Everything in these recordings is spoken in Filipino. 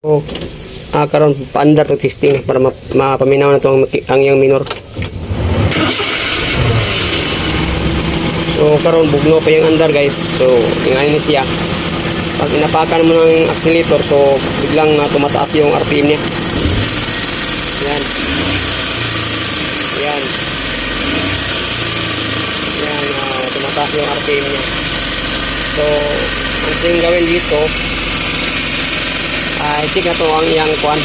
So, karon paandar to testing para mapaminaw na to ang iyang minor. So karon bugno pa yung andar guys. So tingnan ni siya. Pag inapakan mo ng accelerator, so biglang tumataas yung RPM niya. Yan. Yan. Yan, tumataas yung RPM niya. So ang tingin gawin dito, check na to ang iyang kuan,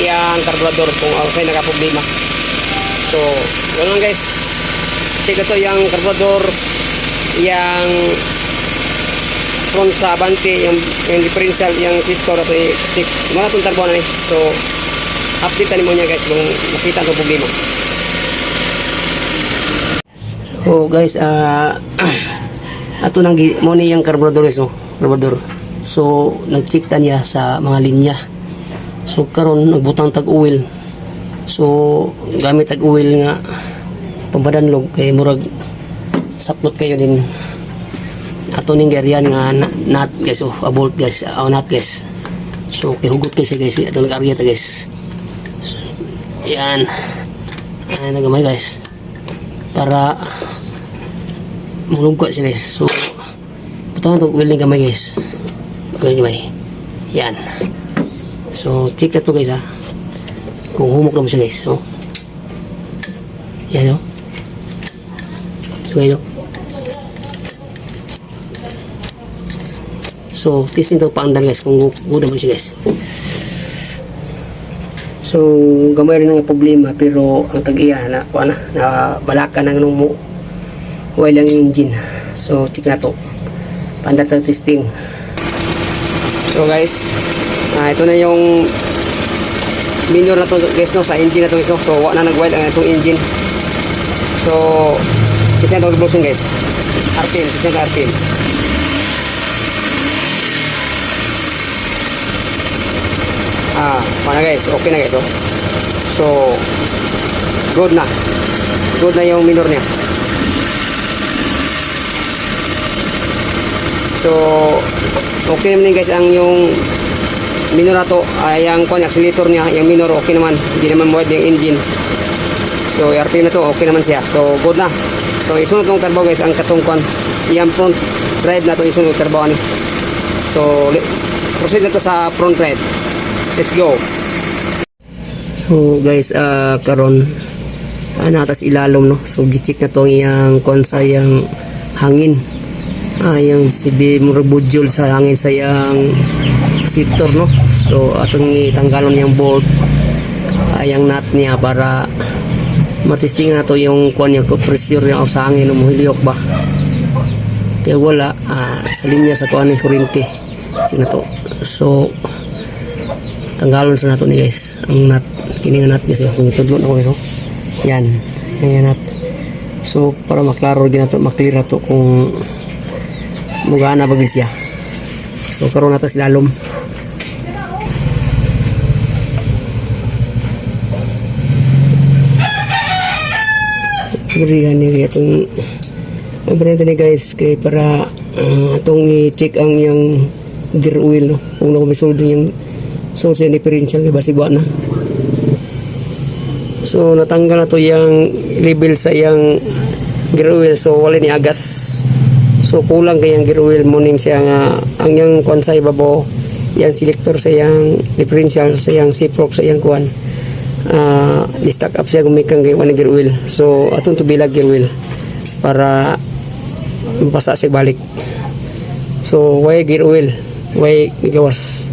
iyang karburador kung sa'yo nagka-problema. So ganoon guys, check na to yung karburador, yang front sa abante, yung differential, yung shifter na to check muna itong turbo na so update mo niya guys kung makita itong problema. So guys, ato nang mo ni yung karburador guys, karburador. So nag-check ta niya sa mga linya. So karon nagbutang tag-oil. So gamit tag-oil nga pambadanlog kay murag saplot kayo din. Ato ning garian nga nut guys, bolt guys, nut guys. So kay hugot guys ato nag-arya ta guys. So, yan. Ay nagamay guys. Para mulungkot siya guys. So butang tag-oil ni gamay guys. Gamay. Yan. So check na to guys kung humok naman siya guys. So yan so guys so testing to paandan guys kung good naman siya guys. So gamay rin ang problema pero ang tag-iya na balaka ng mo oil ang engine. So check na to paandan to testing. So guys, ito na yung minor na to guys sa engine na to guys. So wala na nag-wild ang itong engine. So check na itong revolution guys. RPM, check na RPM. Mana guys, okay na guys. So good na. Good na yung minor niya. So okay naman guys ang yung minor na to, yung accelerator niya, yung minor okay naman, hindi naman mawad yung engine. So RPM na to, okay naman siya. So good na. So isunod itong turbo guys, ang katong yung front drive na to isunod turbo ni. So proceed na to sa front drive. Let's go. So guys, karon natas ilalom no. So gi-check na to yung konsa yung hangin. Yung CB murabudjol sa hangin sa yang shifter no. So atong itanggalon yung bolt, yung nut niya para matesting na to yung kuan yung pressure niya sa hangin umuhilyok ba. Kaya wala sa linya sa kuan ng kuryente sina to. So tanggalon sa nato ni guys ang nut, kini nga nut guys kung itudlo na ko guys. Yan, yung nut. So para maklaro ginato, maklear na to kung mugana bagil siya. So karon natas lalom. Berihan niya itong mabrenta ni guys kay para atong i-check ang yung gear oil no. Kung nakumisoldo yung source yung differential kay basig na. So natanggal na to yung label sa yung gear oil, so wala ni agas. So kulang kayang gear oil morning siya nga ang yung kuan sa ibabaw, yang selector sa yang differential sa yang siprok sa yang kuan stack up siya gumikang kay one gear oil. So atong tubilag gear oil para mapasa siya balik. So why gear oil, why gawas.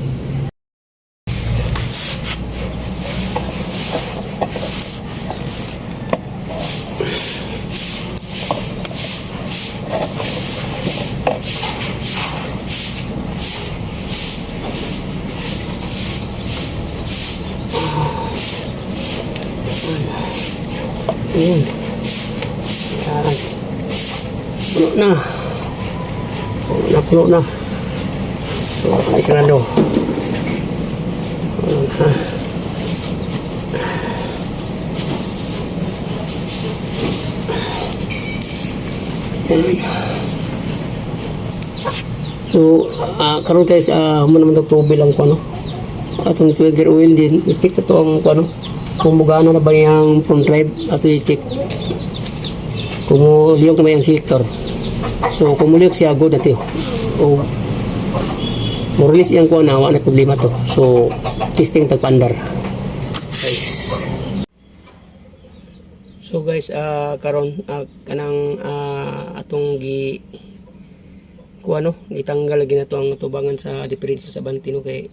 Ayan. Puno na. So, ay sarado. So, karon guys, mo naman itong tubil lang ko, no? atong trigger oil din. I-check sa to ang ano, kung mugana na ba yung front drive at i-check kung liyok na ba yung selector. So kung muliyok siya, good natin. O more or less yung kuha na, wala na problema to. So testing tagpandar guys. So guys, karon kanang atong gi kuha no, itanggal lagi na to ang tubangan sa diferensya sa bantino kay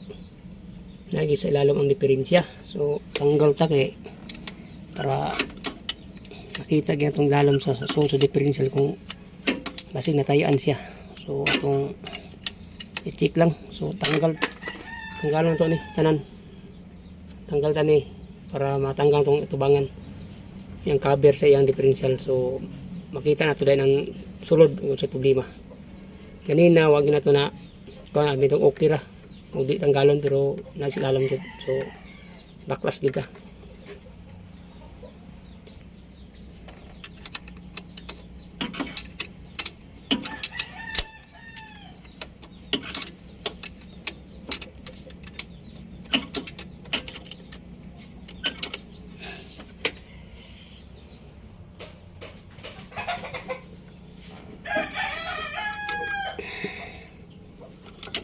lagi sa ilalim ang diferensya. So tanggal ta kay para makita gyud atong lalam sa differential kung basig natayaan siya. So atong i-check lang. So tanggalan to ni tanan. Tanggal tani para matanggal tong tubangan yung cover sa iyang differential. So makita na to dahil ang sulod sa problema. Kanina wag na to na kung itong okay ra kung di tanggalon pero nasilalam ko. So backlash dito.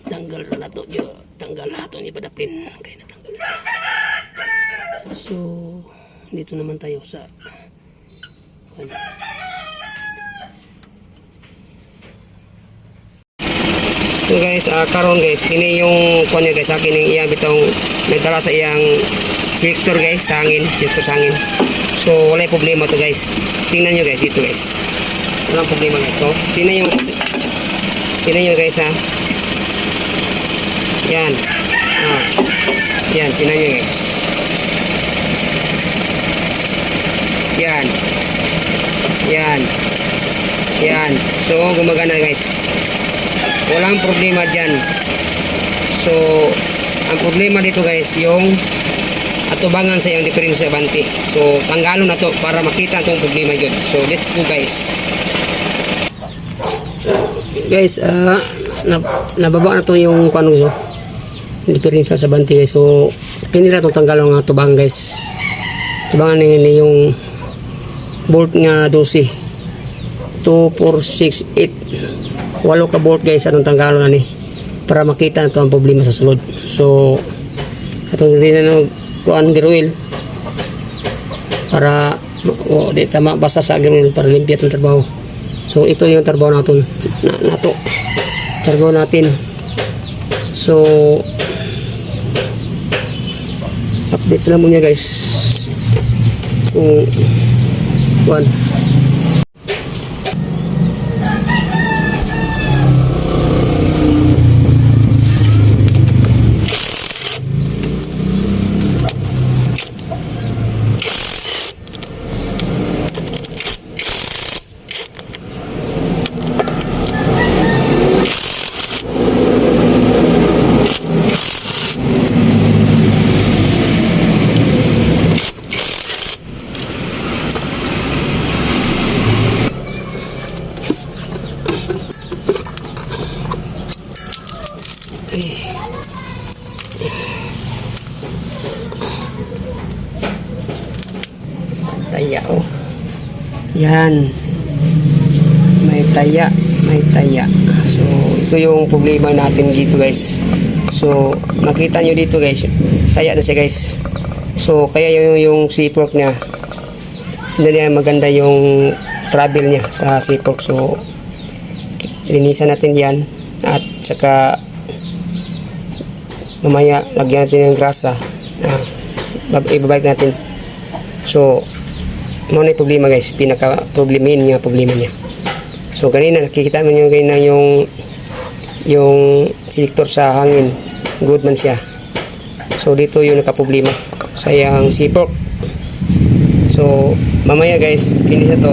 Tanggal na to jo, tanggal na to ni padapin kay natanggal na siya. So dito naman tayo sa ano. So guys, karon guys, kini yung kunya guys, kini iyang bitong nagdala sa iyang selector guys, sa hangin, selector sa hangin. So wala problema to guys. Tingnan niyo guys dito guys. Walang problema guys. So tingnan niyo guys ha. Yan. Yan, tingnan nyo guys. Yan. Yan. Yan. So, gumagana guys. Walang problema dyan. So, ang problema dito guys, yung atubangan sa yung diferensya banti. So, tanggalon na to para makita itong problema dyan. So, let's go guys. Guys, nababa na to yung kano guys. Diferensya sa banti guys. So kinira itong tanggalon nga tubang guys. Tubangan ni yung bolt nga 12 2, 4, 6, 8 walo ka bolt guys atong tanggalon na ni para makita na ito ang problema sa sulod. So atong rin na kuan gear para di tama basa sa gear para limpya itong trabaho. So ito yung trabaho natin nato trabaho natin. So update lang mo niya guys kung kuan taya oh. Yan. May taya. So ito yung problema natin dito guys. So makita nyo dito guys. Taya na siya guys. So kaya yung C-fork niya hindi niya maganda yung travel niya sa C-fork. So linisan natin yan at saka mamaya lagyan natin ng grasa. Ibabalik natin. So ano na yung problema guys, pinaka problema niya. So kanina nakikita mo nyo kanina yung selector sa hangin, good man siya. So dito yung nakaproblema sa yung C-fork. So mamaya guys, pinisa to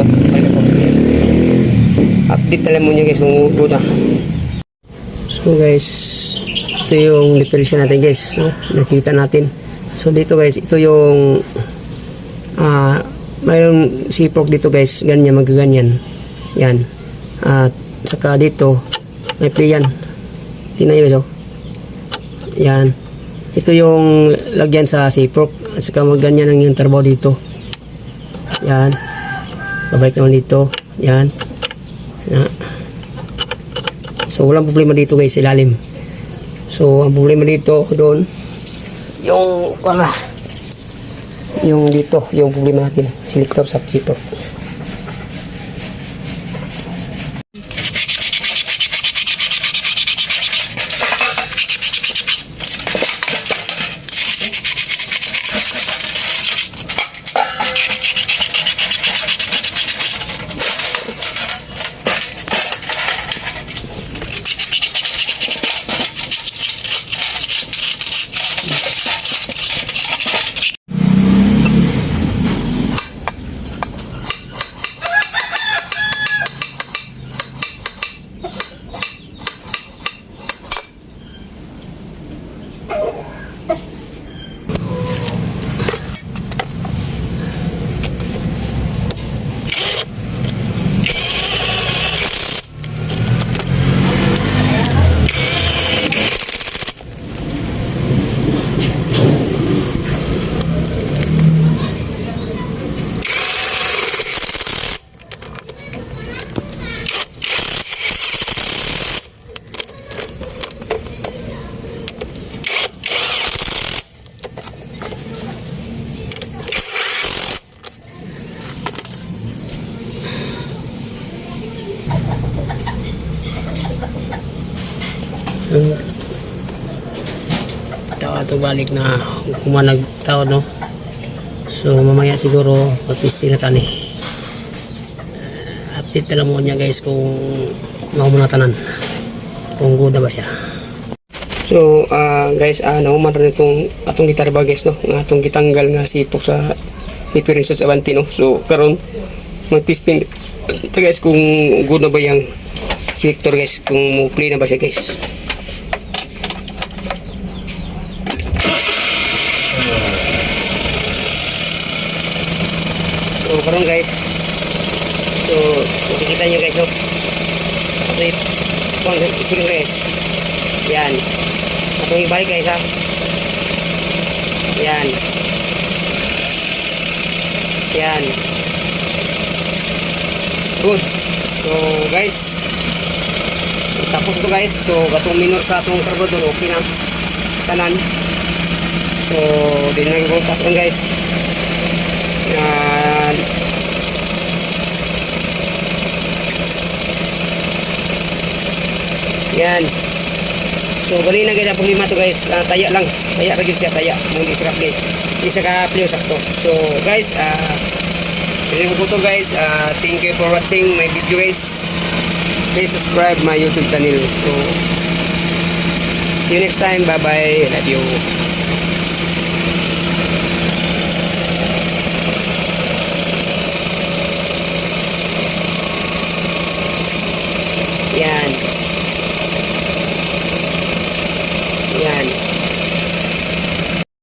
update na lang mo nyo guys kung good na. So guys, ito yung differential natin guys. So nakita natin. So dito guys, ito yung mayroong C-fork dito guys, ganyan, magaganyan yan. At saka dito may play yan, tingnan nyo guys oh. Yan, Ito yung lagyan sa siprok. At saka ganyan ang yung trabaho dito. Yan. Babalik naman dito. Yan. Yan. So walang problema dito guys, ilalim. So ang problema dito doon yung yung dito, yung problema natin, selector sa siprok. Ito balik na kumanag tao, no? So mamaya siguro pagpisti na tani, update na lang mo niya guys kung makumunatanan kung good na ba siya. So guys, nauman rin itong atong gitar ba guys, no? Nga atong gitanggal nga sipok sa pipirin sa Avanti, no? So karon mag-testing ito guys kung good na ba yung selector guys, kung mo play na ba siya guys. So karon guys, so makikita nyo guys, no? So ito guys, yan atong ibalik guys ha, yan yan good. So guys, tapos ito guys, so gatong minor sa atong carburetor okay na tanan. So din lang voltas lang guys, yan yan. So bali na guys ang problema to guys, taya lang, taya ra gyud siya, taya mo di sira play, isa ka play sakto. So guys, hindi ko to guys, thank you for watching my video guys. Please subscribe my YouTube channel. So see you next time, bye bye, love you. Yan.